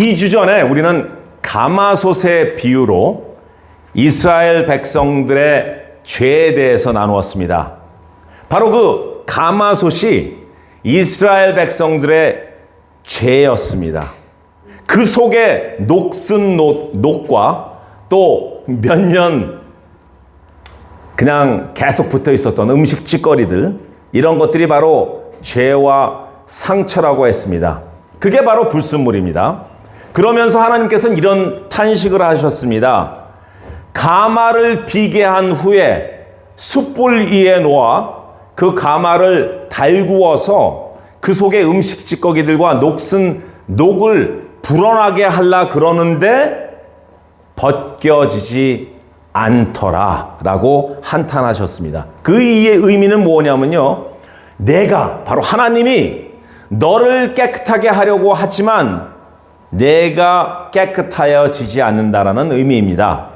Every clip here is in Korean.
2주 전에 우리는 가마솥의 비유로 이스라엘 백성들의 죄에 대해서 나누었습니다. 바로 그 가마솥이 이스라엘 백성들의 죄였습니다. 그 속에 녹슨 녹과 또 몇 년 그냥 계속 붙어 있었던 음식 찌꺼리들, 이런 것들이 바로 죄와 상처라고 했습니다. 그게 바로 불순물입니다. 그러면서 하나님께서는 이런 탄식을 하셨습니다. 가마를 비게 한 후에 숯불 위에 놓아 그 가마를 달구어서 그 속에 음식 찌꺼기들과 녹슨 녹을 불어나게 하려 그러는데 벗겨지지 않더라 라고 한탄하셨습니다. 그 이의 의미는 뭐냐면요, 내가, 바로 하나님이 너를 깨끗하게 하려고 하지만 내가 깨끗하여지지 않는다라는 의미입니다.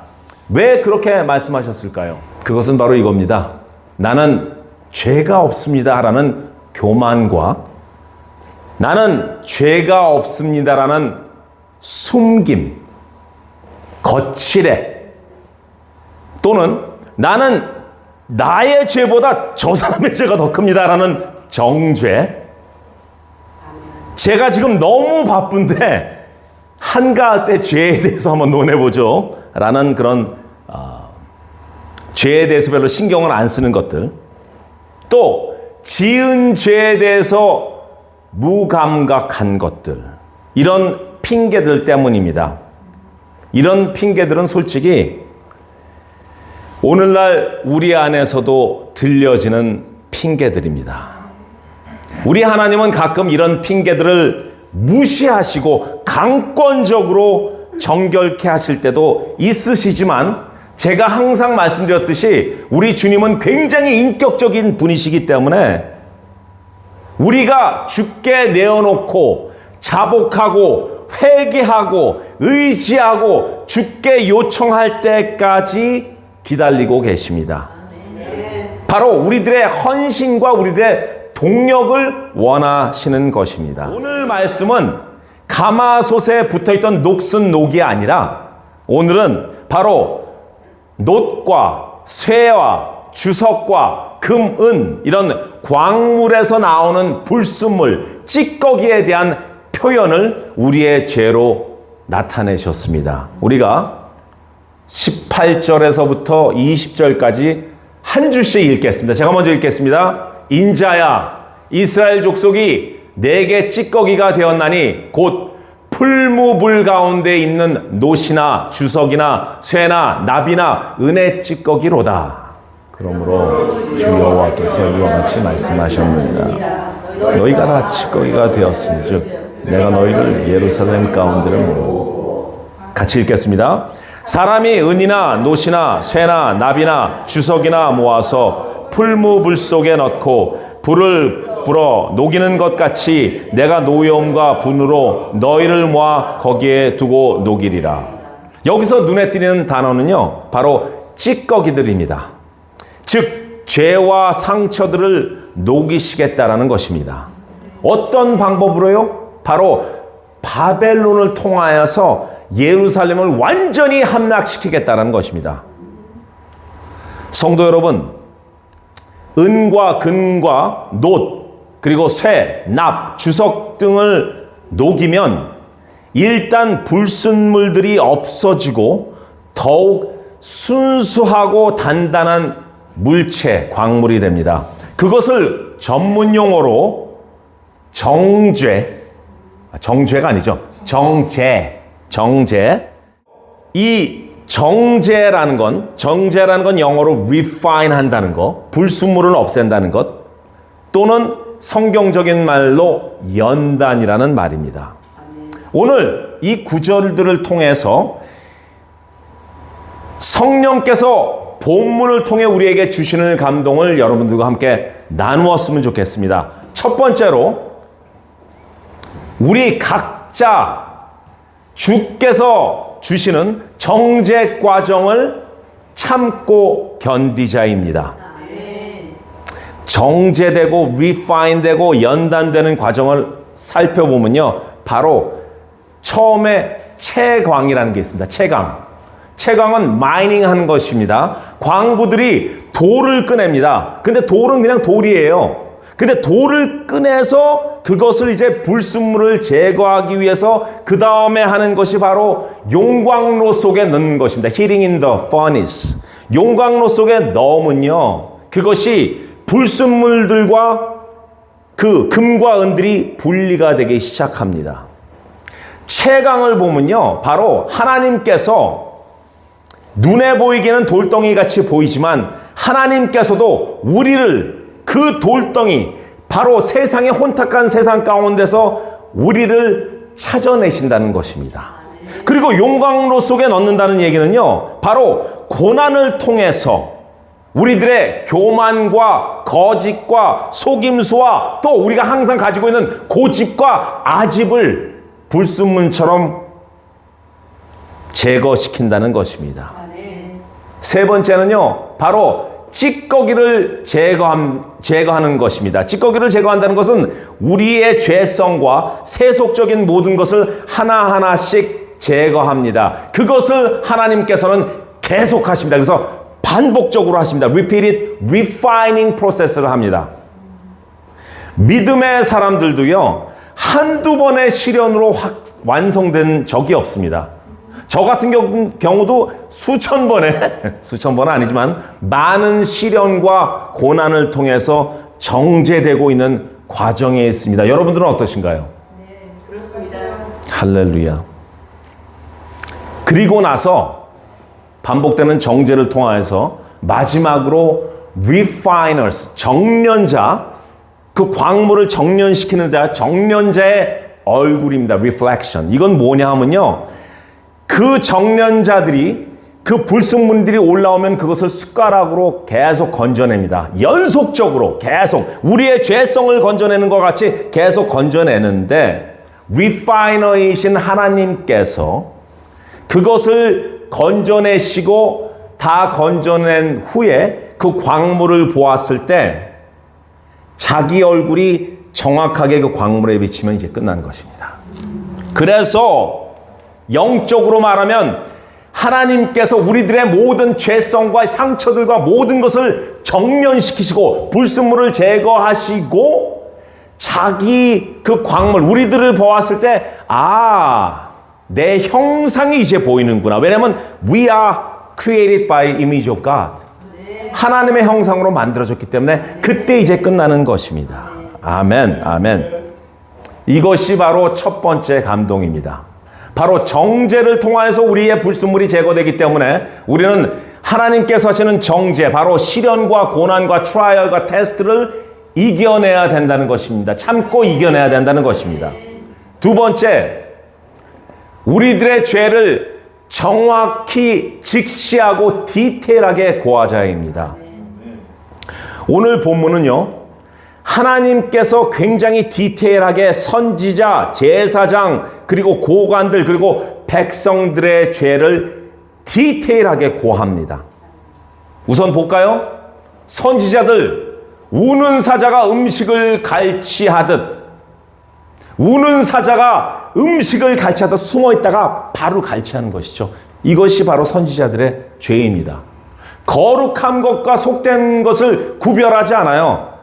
왜 그렇게 말씀하셨을까요? 그것은 바로 이겁니다. 나는 죄가 없습니다라는 교만과 나는 죄가 없습니다라는 숨김, 거칠애, 또는 나는 나의 죄보다 저 사람의 죄가 더 큽니다라는 정죄, 제가 지금 너무 바쁜데 한가할 때 죄에 대해서 한번 논해보죠 라는 그런 죄에 대해서 별로 신경을 안 쓰는 것들, 또 지은 죄에 대해서 무감각한 것들, 이런 핑계들 때문입니다. 이런 핑계들은 솔직히 오늘날 우리 안에서도 들려지는 핑계들입니다. 우리 하나님은 가끔 이런 핑계들을 무시하시고 강권적으로 정결케 하실 때도 있으시지만, 제가 항상 말씀드렸듯이 우리 주님은 굉장히 인격적인 분이시기 때문에 우리가 주께 내어놓고 자복하고 회개하고 의지하고 주께 요청할 때까지 기다리고 계십니다. 바로 우리들의 헌신과 우리들의 동력을 원하시는 것입니다. 오늘 말씀은 가마솥에 붙어있던 녹슨 녹이 아니라 오늘은 바로 놋과 쇠와 주석과 금, 은, 이런 광물에서 나오는 불순물, 찌꺼기에 대한 표현을 우리의 죄로 나타내셨습니다. 우리가 18절에서부터 20절까지 한 줄씩 읽겠습니다. 제가 먼저 읽겠습니다. 인자야, 이스라엘 족속이 내게 찌꺼기가 되었나니 곧 풀무불 가운데 있는 놋이나 주석이나 쇠나 납이나 은의 찌꺼기로다. 그러므로 주 여호와께서 이와 같이 말씀하셨느니라. 너희가 다 찌꺼기가 되었은즉 내가 너희를 예루살렘 가운데를 모으고. 같이 읽겠습니다. 사람이 은이나 놋이나 쇠나 납이나 주석이나 모아서 풀무불 속에 넣고 불을 불어 녹이는 것 같이 내가 노여움과 분으로 너희를 모아 거기에 두고 녹이리라. 여기서 눈에 띄는 단어는요, 바로 찌꺼기들입니다. 즉 죄와 상처들을 녹이시겠다라는 것입니다. 어떤 방법으로요? 바로 바벨론을 통하여서 예루살렘을 완전히 함락시키겠다는 것입니다. 성도 여러분, 은과 금과 놋, 그리고 쇠, 납, 주석 등을 녹이면 일단 불순물들이 없어지고 더욱 순수하고 단단한 물체, 광물이 됩니다. 그것을 전문 용어로 정죄가 아니죠. 정제. 이 정제라는 건 영어로 refine 한다는 것, 불순물을 없앤다는 것, 또는 성경적인 말로 연단이라는 말입니다. 오늘 이 구절들을 통해서 성령께서 본문을 통해 우리에게 주시는 감동을 여러분들과 함께 나누었으면 좋겠습니다. 첫 번째로, 우리 각자 주께서 주시는 정죄 과정을 참고 견디자입니다. 정죄되고 리파인되고 연단되는 과정을 살펴보면요, 바로 처음에 채광이라는 게 있습니다. 채광은 마이닝 하는 것입니다. 광부들이 돌을 꺼냅니다. 근데 돌은 그냥 돌이에요. 근데 돌을 꺼내서 그것을 이제 불순물을 제거하기 위해서 그 다음에 하는 것이 바로 용광로 속에 넣는 것입니다. Heating in the furnace. 용광로 속에 넣으면요, 그것이 불순물들과 그 금과 은들이 분리가 되기 시작합니다. 채광을 보면요, 바로 하나님께서 눈에 보이기에는 돌덩이 같이 보이지만 하나님께서도 우리를 그 돌덩이, 바로 세상의 혼탁한 세상 가운데서 우리를 찾아내신다는 것입니다. 그리고 용광로 속에 넣는다는 얘기는요, 바로 고난을 통해서 우리들의 교만과 거짓과 속임수와 또 우리가 항상 가지고 있는 고집과 아집을 불순물처럼 제거시킨다는 것입니다. 세 번째는요, 바로 찌꺼기를 제거하는 것입니다. 찌꺼기를 제거한다는 것은 우리의 죄성과 세속적인 모든 것을 하나하나씩 제거합니다. 그것을 하나님께서는 계속하십니다. 그래서 반복적으로 하십니다. Repeated refining process를 합니다. 믿음의 사람들도요, 한두 번의 시련으로 완성된 적이 없습니다. 저 같은 경우도 수천 번은 아니지만 많은 시련과 고난을 통해서 정제되고 있는 과정에 있습니다. 여러분들은 어떠신가요? 네, 그렇습니다. 할렐루야. 그리고 나서 반복되는 정제를 통하여서 마지막으로 refiners, 정련자, 그 광물을 정련시키는 자, 정련자의 얼굴입니다. reflection. 이건 뭐냐 하면요, 그 정련자들이, 그 불순물들이 올라오면 그것을 숟가락으로 계속 건져냅니다. 연속적으로 계속 우리의 죄성을 건져내는 것 같이 계속 건져내는데, 리파이너이신 하나님께서 그것을 건져내시고 다 건져낸 후에 그 광물을 보았을 때 자기 얼굴이 정확하게 그 광물에 비치면 이제 끝난 것입니다. 그래서 영적으로 말하면 하나님께서 우리들의 모든 죄성과 상처들과 모든 것을 정련시키시고 불순물을 제거하시고 자기 그 광물, 우리들을 보았을 때 내 형상이 이제 보이는구나. 왜냐하면 we are created by image of God. 하나님의 형상으로 만들어졌기 때문에 그때 이제 끝나는 것입니다. 아멘, 아멘. 이것이 바로 첫 번째 감동입니다. 바로 정죄를 통하여서 우리의 불순물이 제거되기 때문에 우리는 하나님께서 하시는 정죄, 바로 시련과 고난과 트라이얼과 테스트를 이겨내야 된다는 것입니다. 참고 이겨내야 된다는 것입니다. 두 번째, 우리들의 죄를 정확히 직시하고 디테일하게 고하자입니다. 오늘 본문은요, 하나님께서 굉장히 디테일하게 선지자, 제사장, 그리고 고관들, 그리고 백성들의 죄를 디테일하게 고합니다. 우선 볼까요? 선지자들, 우는 사자가 음식을 갈취하듯, 우는 사자가 음식을 갈취하듯 숨어 있다가 바로 갈취하는 것이죠. 이것이 바로 선지자들의 죄입니다. 거룩한 것과 속된 것을 구별하지 않아요.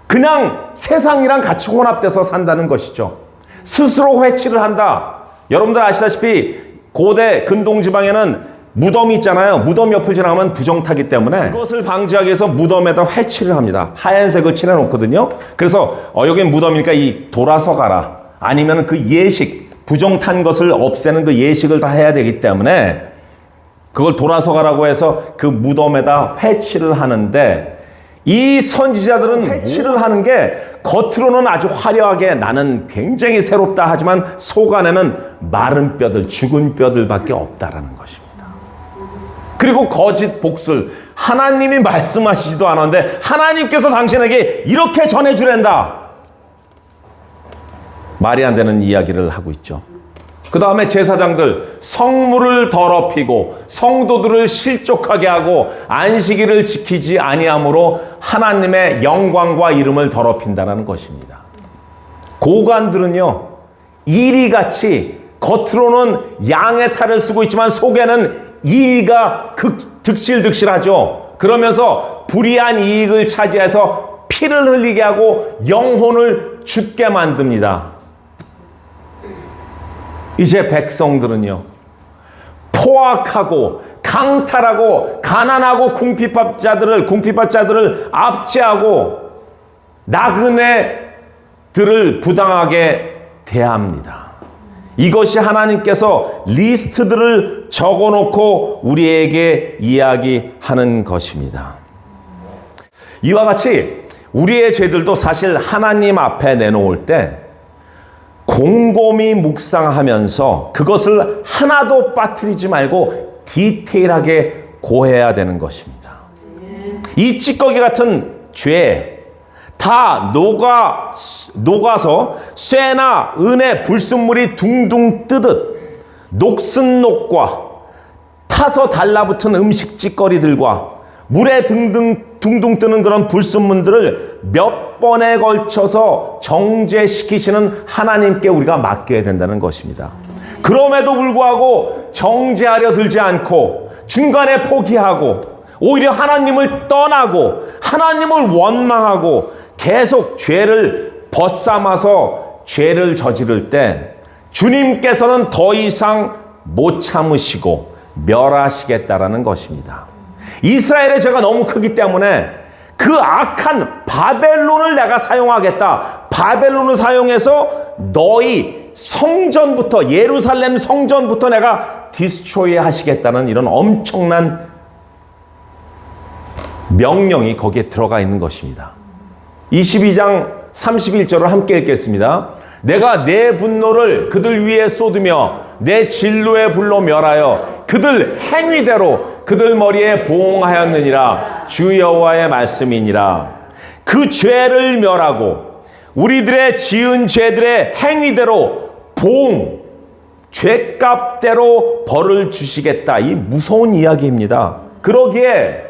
그냥 세상이랑 같이 혼합돼서 산다는 것이죠. 스스로 회치를 한다. 여러분들 아시다시피 고대 근동지방에는 무덤이 있잖아요. 무덤 옆을 지나가면 부정타기 때문에 그것을 방지하기 위해서 무덤에다 회치를 합니다. 하얀색을 칠해놓거든요. 그래서 여긴 무덤이니까 이 돌아서 가라. 아니면 그 예식, 부정탄 것을 없애는 그 예식을 다 해야 되기 때문에 그걸 돌아서 가라고 해서 그 무덤에다 회치를 하는데, 이 선지자들은 회치를 하는 게 겉으로는 아주 화려하게 나는 굉장히 새롭다 하지만 속 안에는 마른 뼈들, 죽은 뼈들밖에 없다라는 것입니다. 그리고 거짓 복술, 하나님이 말씀하시지도 않았는데 하나님께서 당신에게 이렇게 전해주랜다. 말이 안 되는 이야기를 하고 있죠. 그 다음에 제사장들, 성물을 더럽히고 성도들을 실족하게 하고 안식일을 지키지 아니함으로 하나님의 영광과 이름을 더럽힌다는 것입니다. 고관들은요, 이리같이 겉으로는 양의 탈을 쓰고 있지만 속에는 이리가 득실득실하죠. 그러면서 불이한 이익을 차지해서 피를 흘리게 하고 영혼을 죽게 만듭니다. 이제 백성들은요, 포악하고 강탈하고 가난하고 궁핍자들을 압제하고 나그네들을 부당하게 대합니다. 이것이 하나님께서 리스트들을 적어놓고 우리에게 이야기하는 것입니다. 이와 같이 우리의 죄들도 사실 하나님 앞에 내놓을 때 곰곰이 묵상하면서 그것을 하나도 빠뜨리지 말고 디테일하게 고해야 되는 것입니다. 이 찌꺼기 같은 죄 다 녹아서 쇠나 은의 불순물이 둥둥 뜨듯 녹슨 녹과 타서 달라붙은 음식 찌꺼리들과 물에 둥둥 뜨는 그런 불순물들을 몇 번에 걸쳐서 정죄시키시는 하나님께 우리가 맡겨야 된다는 것입니다. 그럼에도 불구하고 정죄하려 들지 않고 중간에 포기하고 오히려 하나님을 떠나고 하나님을 원망하고 계속 죄를 벗삼아서 죄를 저지를 때 주님께서는 더 이상 못 참으시고 멸하시겠다라는 것입니다. 이스라엘의 죄가 너무 크기 때문에 그 악한 바벨론을 내가 사용하겠다. 바벨론을 사용해서 너희 성전부터 예루살렘 성전부터 내가 디스트로이 하시겠다는 이런 엄청난 명령이 거기에 들어가 있는 것입니다. 22장 31절을 함께 읽겠습니다. 내가 내 분노를 그들 위에 쏟으며 내 진노의 불로 멸하여 그들 행위대로 그들 머리에 보응하였느니라. 주 여호와의 말씀이니라. 그 죄를 멸하고 우리들의 지은 죄들의 행위대로 보응, 죄값대로 벌을 주시겠다. 이 무서운 이야기입니다. 그러기에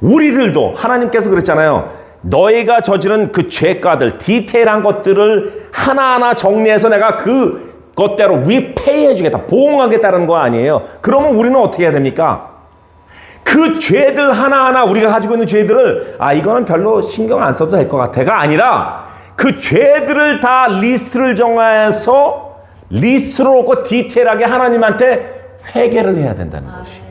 우리들도 하나님께서 그랬잖아요. 너희가 저지른 그 죄가들, 디테일한 것들을 하나하나 정리해서 내가 그것대로 리페이 해주겠다, 보응하겠다는 거 아니에요. 그러면 우리는 어떻게 해야 됩니까? 그 죄들 하나하나 우리가 가지고 있는 죄들을 이거는 별로 신경 안 써도 될 것 같아가 아니라 그 죄들을 다 리스트를 정해서 리스트로 놓고 디테일하게 하나님한테 회개를 해야 된다는 것이에요.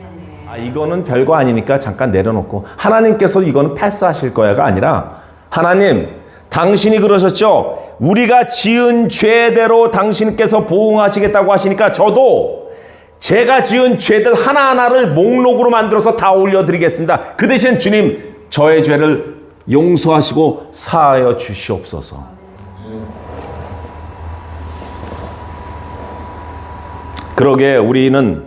이거는 별거 아니니까 잠깐 내려놓고 하나님께서 이거는 패스하실 거야가 아니라 하나님, 당신이 그러셨죠? 우리가 지은 죄대로 당신께서 보응하시겠다고 하시니까 저도 제가 지은 죄들 하나하나를 목록으로 만들어서 다 올려드리겠습니다. 그 대신 주님, 저의 죄를 용서하시고 사하여 주시옵소서. 그러게 우리는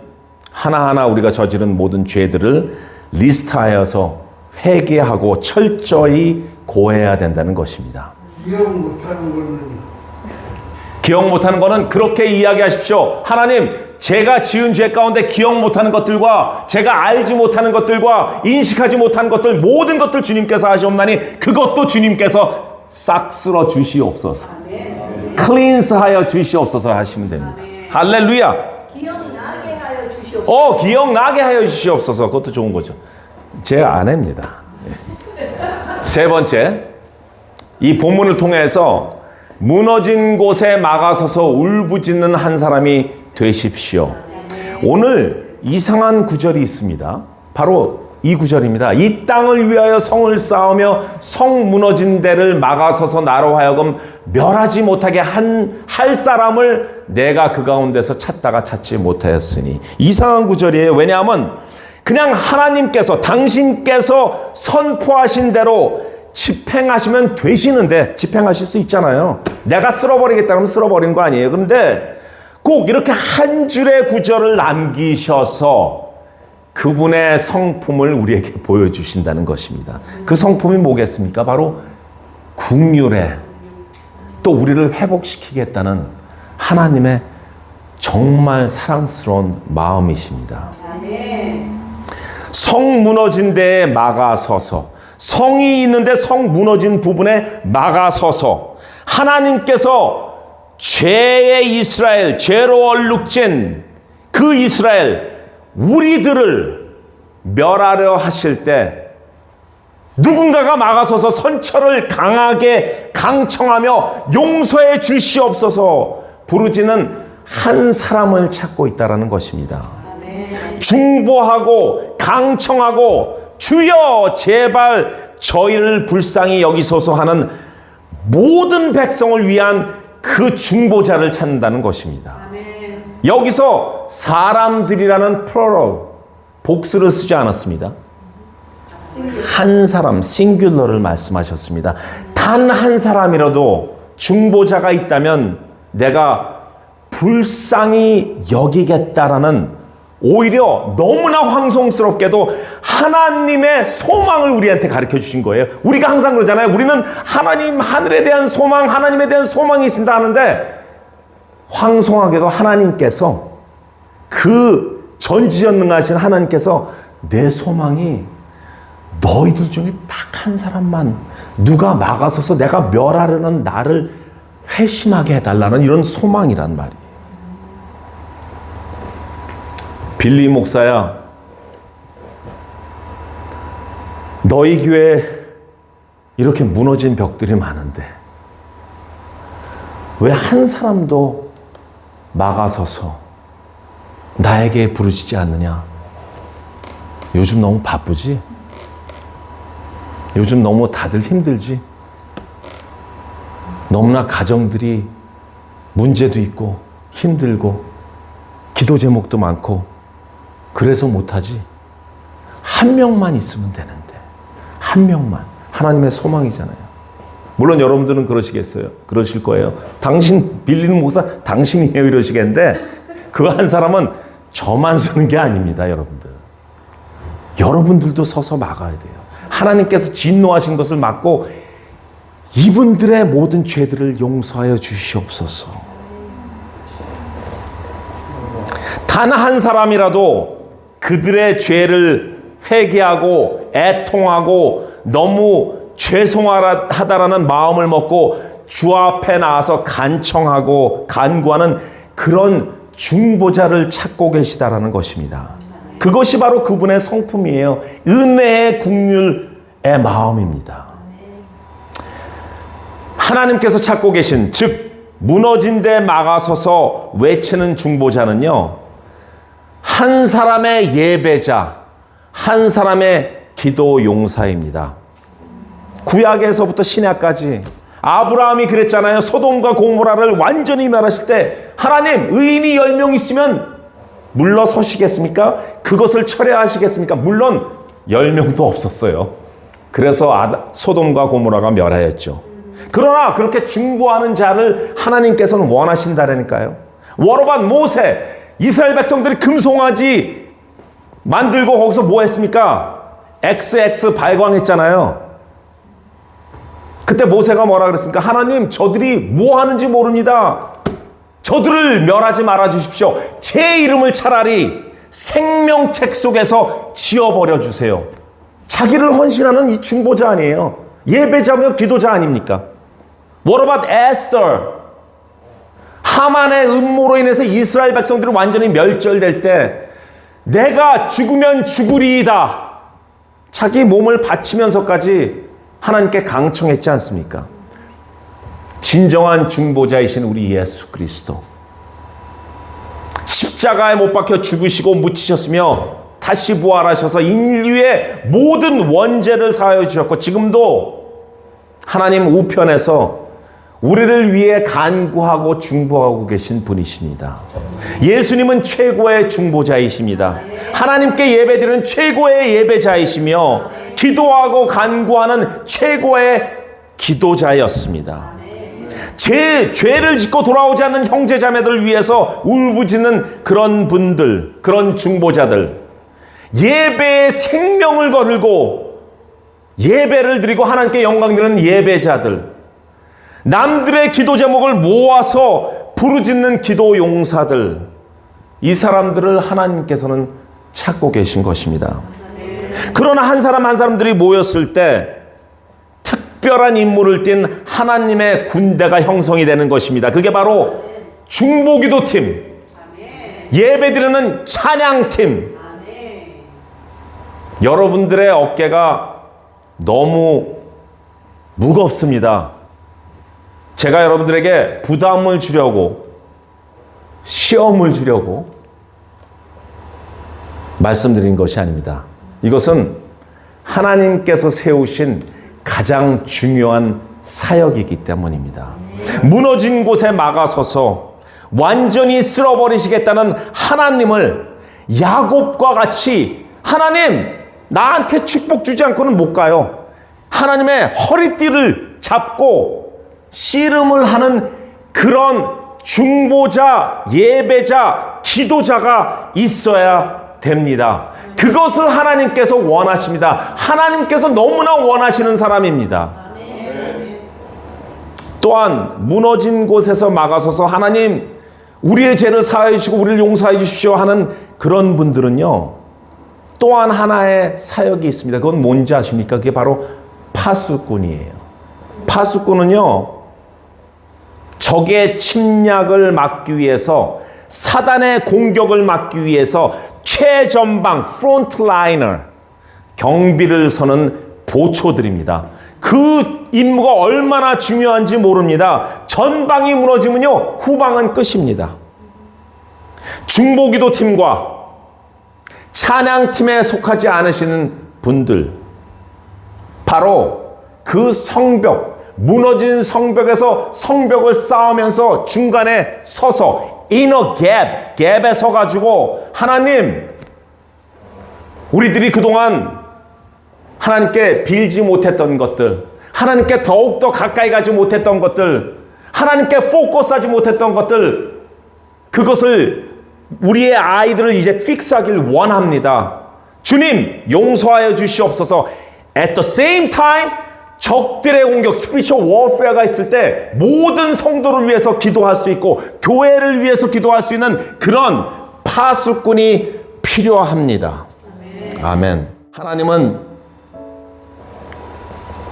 하나하나 우리가 저지른 모든 죄들을 리스트하여서 회개하고 철저히 고해야 된다는 것입니다. 기억 못하는 거는 그렇게 이야기하십시오. 하나님, 제가 지은 죄 가운데 기억 못하는 것들과 제가 알지 못하는 것들과 인식하지 못한 것들 모든 것들 주님께서 하시옵나니 그것도 주님께서 싹 쓸어 주시옵소서. 클린스하여 주시옵소서 하시면 됩니다. 할렐루야. 기억나게 하여 주시옵소서. 그것도 좋은 거죠. 제 아내입니다. 세 번째, 이 본문을 통해서 무너진 곳에 막아서서 울부짖는 한 사람이 되십시오. 오늘 이상한 구절이 있습니다. 바로 이 구절입니다. 이 땅을 위하여 성을 쌓으며 성 무너진 데를 막아서서 나로 하여금 멸하지 못하게 할 사람을 내가 그 가운데서 찾다가 찾지 못하였으니. 이상한 구절이에요. 왜냐하면 그냥 하나님께서 당신께서 선포하신 대로 집행하시면 되시는데 집행하실 수 있잖아요. 내가 쓸어버리겠다면 쓸어버린 거 아니에요. 그런데 꼭 이렇게 한 줄의 구절을 남기셔서 그분의 성품을 우리에게 보여주신다는 것입니다. 그 성품이 뭐겠습니까? 바로 긍휼에 또 우리를 회복시키겠다는 하나님의 정말 사랑스러운 마음이십니다. 성 무너진 데에 막아서서, 성이 있는데 성 무너진 부분에 막아서서 하나님께서 죄의 이스라엘, 죄로 얼룩진 그 이스라엘, 우리들을 멸하려 하실 때 누군가가 막아서서 선처를 강하게 강청하며 용서해 주시옵소서 부르짖는 한 사람을 찾고 있다는 것입니다. 중보하고 강청하고 주여 제발 저희를 불쌍히 여기소서 하는 모든 백성을 위한 그 중보자를 찾는다는 것입니다. 여기서 사람들이라는 플러럴, 복수를 쓰지 않았습니다. 한 사람, 싱귤러를 말씀하셨습니다. 단 한 사람이라도 중보자가 있다면 내가 불쌍히 여기겠다라는, 오히려 너무나 황송스럽게도 하나님의 소망을 우리한테 가르쳐 주신 거예요. 우리가 항상 그러잖아요. 우리는 하나님, 하늘에 대한 소망, 하나님에 대한 소망이 있습니다 하는데, 황송하게도 하나님께서, 그 전지전능하신 하나님께서 내 소망이 너희들 중에 딱 한 사람만, 누가 막아서서 내가 멸하려는 나를 회심하게 해달라는 이런 소망이란 말이에요. 빌리 목사야, 너희 교회에 이렇게 무너진 벽들이 많은데 왜 한 사람도 막아서서 나에게 부르짖지 않느냐? 요즘 너무 바쁘지? 요즘 너무 다들 힘들지? 너무나 가정들이 문제도 있고 힘들고 기도 제목도 많고 그래서 못하지? 한 명만 있으면 되는데, 한 명만. 하나님의 소망이잖아요. 물론 여러분들은 그러시겠어요. 그러실 거예요. 당신 빌리는 목사 당신이에요 이러시겠는데, 그 한 사람은 저만 쓰는 게 아닙니다. 여러분들. 여러분들도 서서 막아야 돼요. 하나님께서 진노하신 것을 막고 이분들의 모든 죄들을 용서하여 주시옵소서. 단 한 사람이라도 그들의 죄를 회개하고 애통하고 너무 죄송하다라는 마음을 먹고 주 앞에 나와서 간청하고 간구하는 그런 중보자를 찾고 계시다라는 것입니다. 그것이 바로 그분의 성품이에요. 은혜의 긍휼의 마음입니다. 하나님께서 찾고 계신, 즉 무너진 데 막아서서 외치는 중보자는요, 한 사람의 예배자, 한 사람의 기도 용사입니다. 구약에서부터 신약까지 아브라함이 그랬잖아요. 소돔과 고모라를 완전히 멸하실 때 하나님, 의인이 10명 있으면 물러서시겠습니까? 그것을 철회하시겠습니까? 물론 10명도 없었어요. 그래서 소돔과 고모라가 멸하였죠. 그러나 그렇게 중보하는 자를 하나님께서는 원하신다라니까요. 워로밭 모세, 이스라엘 백성들이 금송아지 만들고 거기서 뭐 했습니까? XX 발광했잖아요. 그때 모세가 뭐라 그랬습니까? 하나님, 저들이 뭐 하는지 모릅니다. 저들을 멸하지 말아 주십시오. 제 이름을 차라리 생명책 속에서 지워버려 주세요. 자기를 헌신하는 이 중보자 아니에요. 예배자며 기도자 아닙니까? What about Esther? 하만의 음모로 인해서 이스라엘 백성들이 완전히 멸절될 때 내가 죽으면 죽으리이다. 자기 몸을 바치면서까지 하나님께 강청했지 않습니까? 진정한 중보자이신 우리 예수 그리스도. 십자가에 못 박혀 죽으시고 묻히셨으며 다시 부활하셔서 인류의 모든 원죄를 사하여 주셨고 지금도 하나님 우편에서 우리를 위해 간구하고 중보하고 계신 분이십니다. 예수님은 최고의 중보자이십니다. 하나님께 예배드리는 최고의 예배자이시며 기도하고 간구하는 최고의 기도자였습니다. 제 죄를 짓고 돌아오지 않는 형제자매들을 위해서 울부짖는 그런 분들, 그런 중보자들, 예배의 생명을 거르고 예배를 드리고 하나님께 영광 드리는 예배자들, 남들의 기도 제목을 모아서 부르짖는 기도 용사들, 이 사람들을 하나님께서는 찾고 계신 것입니다. 그러나 한 사람 한 사람들이 모였을 때 특별한 임무를 띈 하나님의 군대가 형성이 되는 것입니다. 그게 바로 중보기도팀, 예배드리는 찬양팀. 여러분들의 어깨가 너무 무겁습니다. 제가 여러분들에게 부담을 주려고, 시험을 주려고 말씀드린 것이 아닙니다. 이것은 하나님께서 세우신 가장 중요한 사역이기 때문입니다. 무너진 곳에 막아서서 완전히 쓸어버리시겠다는 하나님을 야곱과 같이, 하나님 나한테 축복 주지 않고는 못 가요. 하나님의 허리띠를 잡고 씨름을 하는 그런 중보자, 예배자, 기도자가 있어야 됩니다. 그것을 하나님께서 원하십니다. 하나님께서 너무나 원하시는 사람입니다. 또한 무너진 곳에서 막아서서 하나님 우리의 죄를 사하여 주시고 우리를 용서해 주십시오 하는 그런 분들은요, 또한 하나의 사역이 있습니다. 그건 뭔지 아십니까? 그게 바로 파수꾼이에요. 파수꾼은요, 적의 침략을 막기 위해서, 사단의 공격을 막기 위해서 최전방 프론트라이너, 경비를 서는 보초들입니다. 그 임무가 얼마나 중요한지 모릅니다. 전방이 무너지면요, 후방은 끝입니다. 중보기도팀과 찬양팀에 속하지 않으시는 분들, 바로 그 성벽, 무너진 성벽에서 성벽을 쌓으면서 중간에 서서 inner 갭에 서가지고 하나님, 우리들이 그동안 하나님께 빌지 못했던 것들, 하나님께 더욱더 가까이 가지 못했던 것들, 하나님께 포커스하지 못했던 것들, 그것을 우리의 아이들을 이제 픽스하길 원합니다. 주님 용서하여 주시옵소서. At the same time 적들의 공격, 스피리추얼 워페어가 있을 때 모든 성도를 위해서 기도할 수 있고 교회를 위해서 기도할 수 있는 그런 파수꾼이 필요합니다. 아멘. 하나님은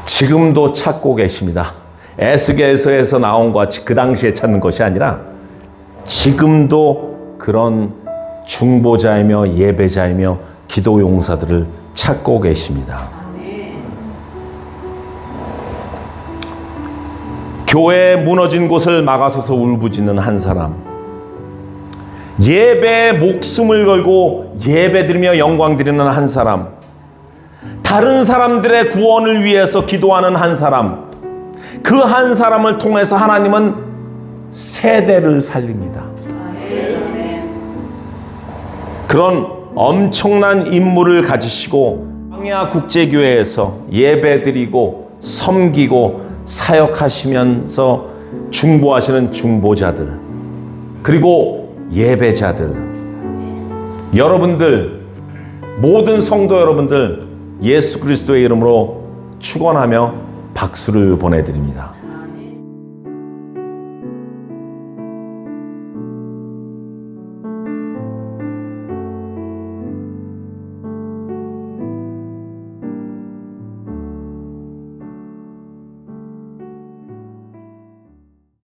지금도 찾고 계십니다. 에스겔서에서 나온 것 같이 그 당시에 찾는 것이 아니라 지금도 그런 중보자이며 예배자이며 기도 용사들을 찾고 계십니다. 교회의 무너진 곳을 막아서서 울부짖는 한 사람, 예배에 목숨을 걸고 예배드리며 영광드리는 한 사람, 다른 사람들의 구원을 위해서 기도하는 한 사람, 그 한 사람을 통해서 하나님은 세대를 살립니다. 그런 엄청난 임무를 가지시고 광야 국제교회에서 예배드리고 섬기고 사역하시면서 중보하시는 중보자들, 그리고 예배자들, 여러분들, 모든 성도 여러분들 예수 그리스도의 이름으로 축원하며 박수를 보내드립니다.